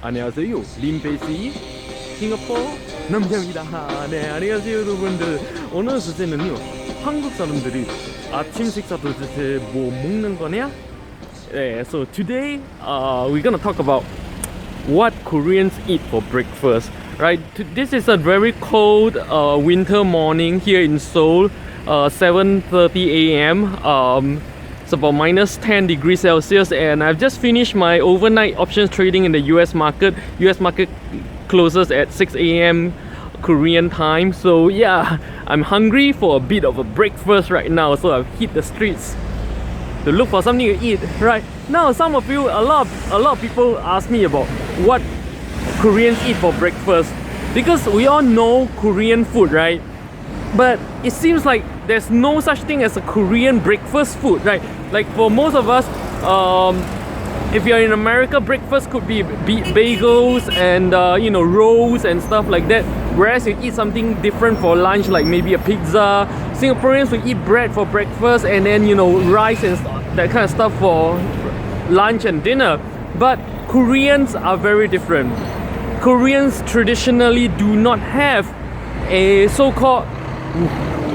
안녕하세요. 림페시 싱가포르 남자입니다. 네, 안녕하세요 여러분들. 오늘 주제는요, 한국 사람들이 아침 식사 도대체 뭐 먹는 거냐? 네, so today we're gonna talk about what Koreans eat for breakfast. Right, this is a very cold winter morning here in Seoul. 7:30 a.m. It's about minus 10 degrees Celsius, and I've just finished my overnight options trading in the US market. US market closes at 6 a.m. Korean time. So yeah, I'm hungry for a bit of a breakfast right now. So I've hit the streets to look for something to eat. Right now, some of you, a lot of people ask me about what Koreans eat for breakfast, because we all know Korean food, right? But it seems like there's no such thing as a Korean breakfast food, right? Like for most of us, if you're in America, breakfast could be bagels and rolls and stuff like that. Whereas you eat something different for lunch, like maybe a pizza. Singaporeans will eat bread for breakfast, and then rice and that kind of stuff for lunch and dinner. But Koreans are very different. Koreans traditionally do not have a so-called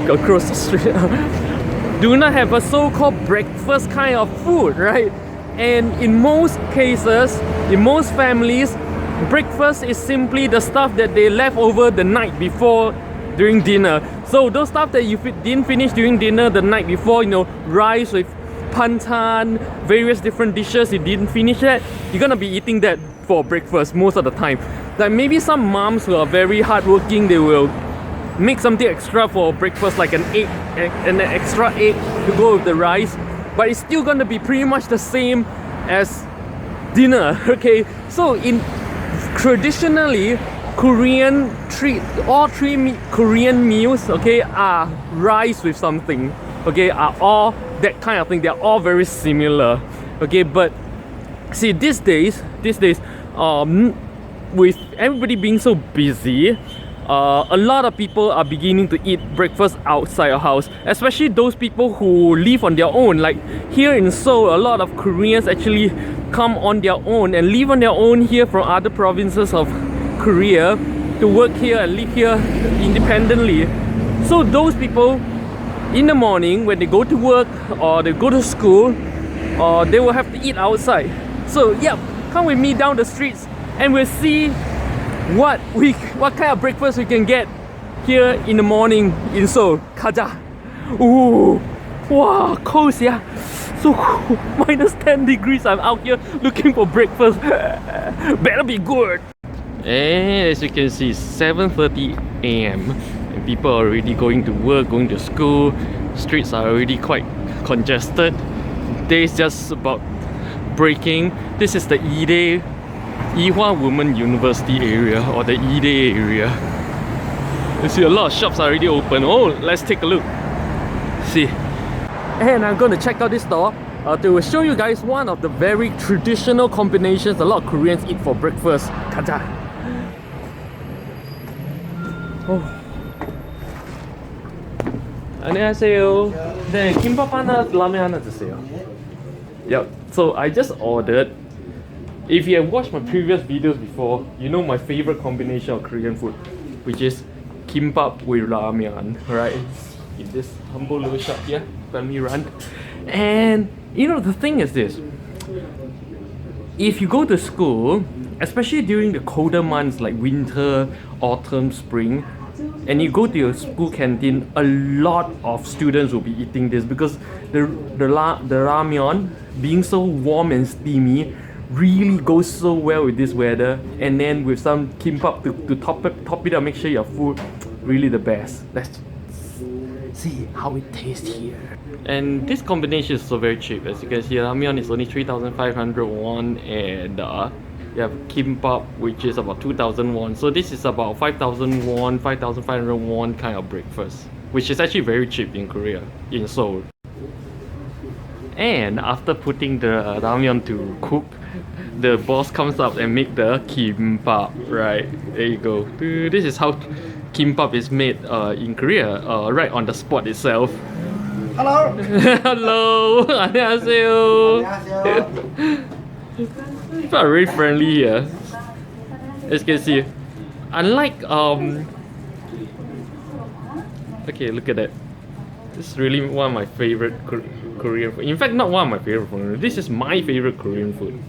across the street do not have a so-called breakfast kind of food, right? And in most cases, in most families, breakfast is simply the stuff that they left over the night before during dinner. So those stuff that you didn't finish during dinner the night before, rice with panchan, various different dishes you didn't finish that, you're gonna be eating that for breakfast most of the time. Like maybe some moms who are very hardworking, they will make something extra for breakfast, like an egg, an extra egg to go with the rice, but it's still gonna be pretty much the same as dinner. Okay, so traditionally all three Korean meals, okay, are rice with something, okay, are all that kind of thing. They're all very similar, okay. But see, these days with everybody being so busy, a lot of people are beginning to eat breakfast outside your house, especially those people who live on their own. Like here in Seoul, a lot of Koreans actually come on their own and live on their own here from other provinces of Korea to work here and live here independently. So those people, in the morning when they go to work or they go to school, they will have to eat outside. So yeah, come with me down the streets and we'll see what kind of breakfast we can get here in the morning in Seoul. 가자. Ooh, wow, cold, yeah. So cool. Minus 10 degrees. I'm out here looking for breakfast. Better be good. And as you can see, 7:30 a.m. and people are already going to work, going to school. Streets are already quite congested. Day's just about breaking. This is the Yihua Women University area, or the Ide area. You see a lot of shops are already open. Oh, let's take a look. See. And I'm going to check out this store to show you guys one of the very traditional combinations a lot of Koreans eat for breakfast. 가자. Oh. 안녕하세요. 네, 김밥 하나, 라면 하나 주세요. Yep. So I just ordered. If you have watched my previous videos before, you know my favorite combination of Korean food, which is kimbap with ramen, right? In this humble little shop here, family run. And the thing is this: if you go to school, especially during the colder months like winter, autumn, spring, and you go to your school canteen, a lot of students will be eating this, because the ramen, being so warm and steamy, really goes so well with this weather. And then with some kimbap to top it up, make sure your food really the best. Let's see how it tastes here. And this combination is so very cheap. As you can see, ramyeon is only 3,500 won, and you have kimbap, which is about 2,000 won. So this is about 5,000 won, 5,500 won kind of breakfast, which is actually very cheap in Korea, in Seoul. And after putting the ramyeon to cook, the boss comes up and make the kimbap. Right, there you go. This is how kimbap is made in Korea, right on the spot itself. Hello. Hello. 안녕하세요. 안녕하세요. People are very friendly here. As you can see, unlike okay, look at that. This is really one of my favorite Korean food. In fact, not one of my favorite food. This is my favorite Korean food.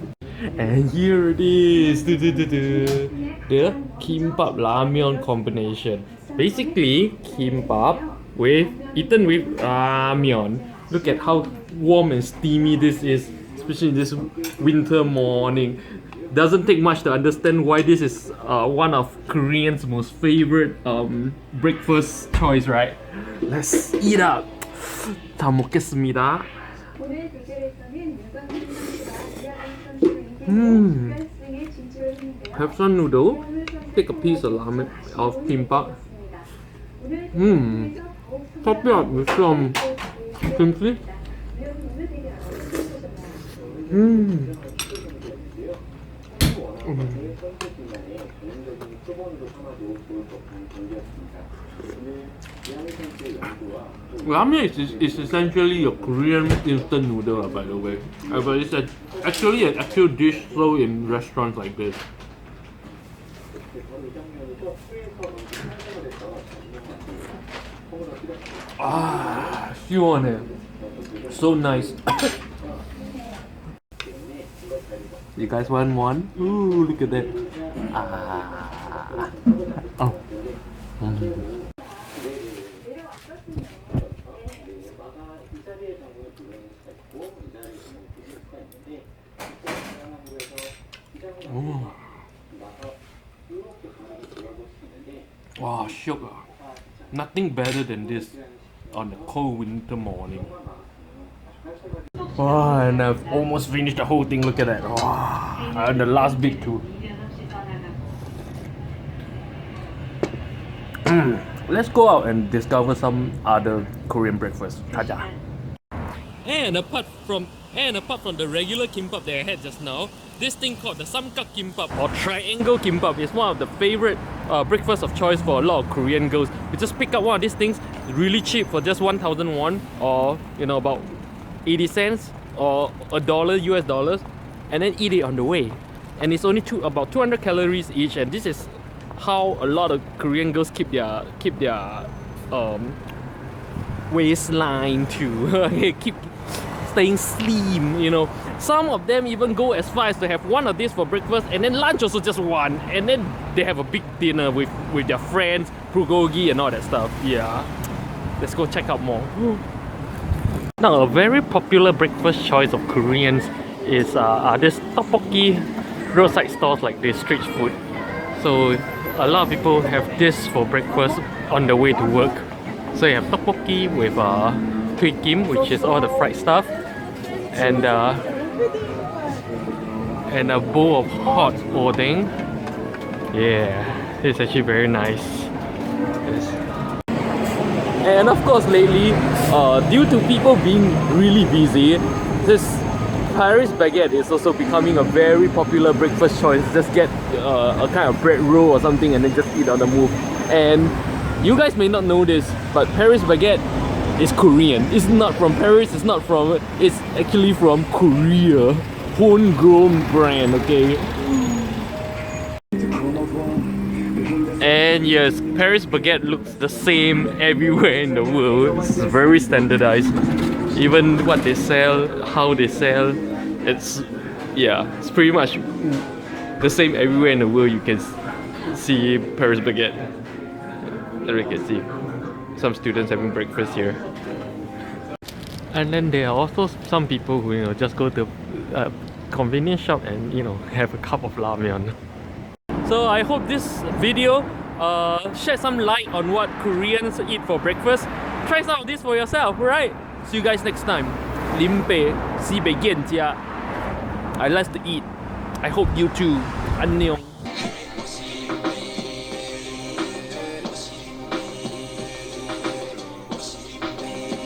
And here it is. The kimbap ramyeon combination. Basically, kimbap eaten with ramyeon. Look at how warm and steamy this is, especially this winter morning. Doesn't take much to understand why this is one of Koreans' most favorite breakfast choice, right? Let's eat up. 다 먹겠습니다. Have some noodle. Take a piece of ramen of kimbap. Top it up with some kimchi. Ramen is essentially a Korean instant noodle, by the way. But it's actually an actual dish sold in restaurants like this. 시원해. So nice. You guys want one? Ooh, look at that. Oh. Wow, sugar. Nothing better than this on a cold winter morning. Wow, and I've almost finished the whole thing. Look at that. Wow, and the last bit too. Let's go out and discover some other Korean breakfast. Kaja. And apart from the regular kimbap that I had just now, this thing called the samgak kimbap or triangle kimbap is one of the favorite breakfast of choice for a lot of Korean girls. You just pick up one of these things, really cheap for just 1,000 won, or about 80 cents or $1 US dollars, and then eat it on the way. And it's only about 200 calories each, and this is how a lot of Korean girls keep their waistline to keep staying slim, Some of them even go as far as to have one of these for breakfast, and then lunch also just one, and then they have a big dinner with their friends, bulgogi and all that stuff. Yeah, let's go check out more. Now, a very popular breakfast choice of Koreans is this tteokbokki roadside stores like this, street food. So a lot of people have this for breakfast on the way to work. So you have tteokbokki with twigim, which is all the fried stuff, and a bowl of hot oden. Yeah, it's actually very nice. And of course, lately, due to people being really busy, this Paris baguette is also becoming a very popular breakfast choice. Just get a kind of bread roll or something and then just eat on the move. And you guys may not know this, but Paris baguette is Korean. It's not from Paris, it's actually from Korea. Homegrown brand, okay? And yes, Paris baguette looks the same everywhere in the world. It's very standardized. Even what they sell, how they sell, it's pretty much the same everywhere in the world. You can see Paris baguette. There you can see some students having breakfast here. And then there are also some people who just go to a convenience shop and have a cup of ramen. So I hope this video shed some light on what Koreans eat for breakfast. Try some of this for yourself, right? See you guys next time. Limpeh, Sibei Jian Jia. I like to eat. I hope you too. 안녕.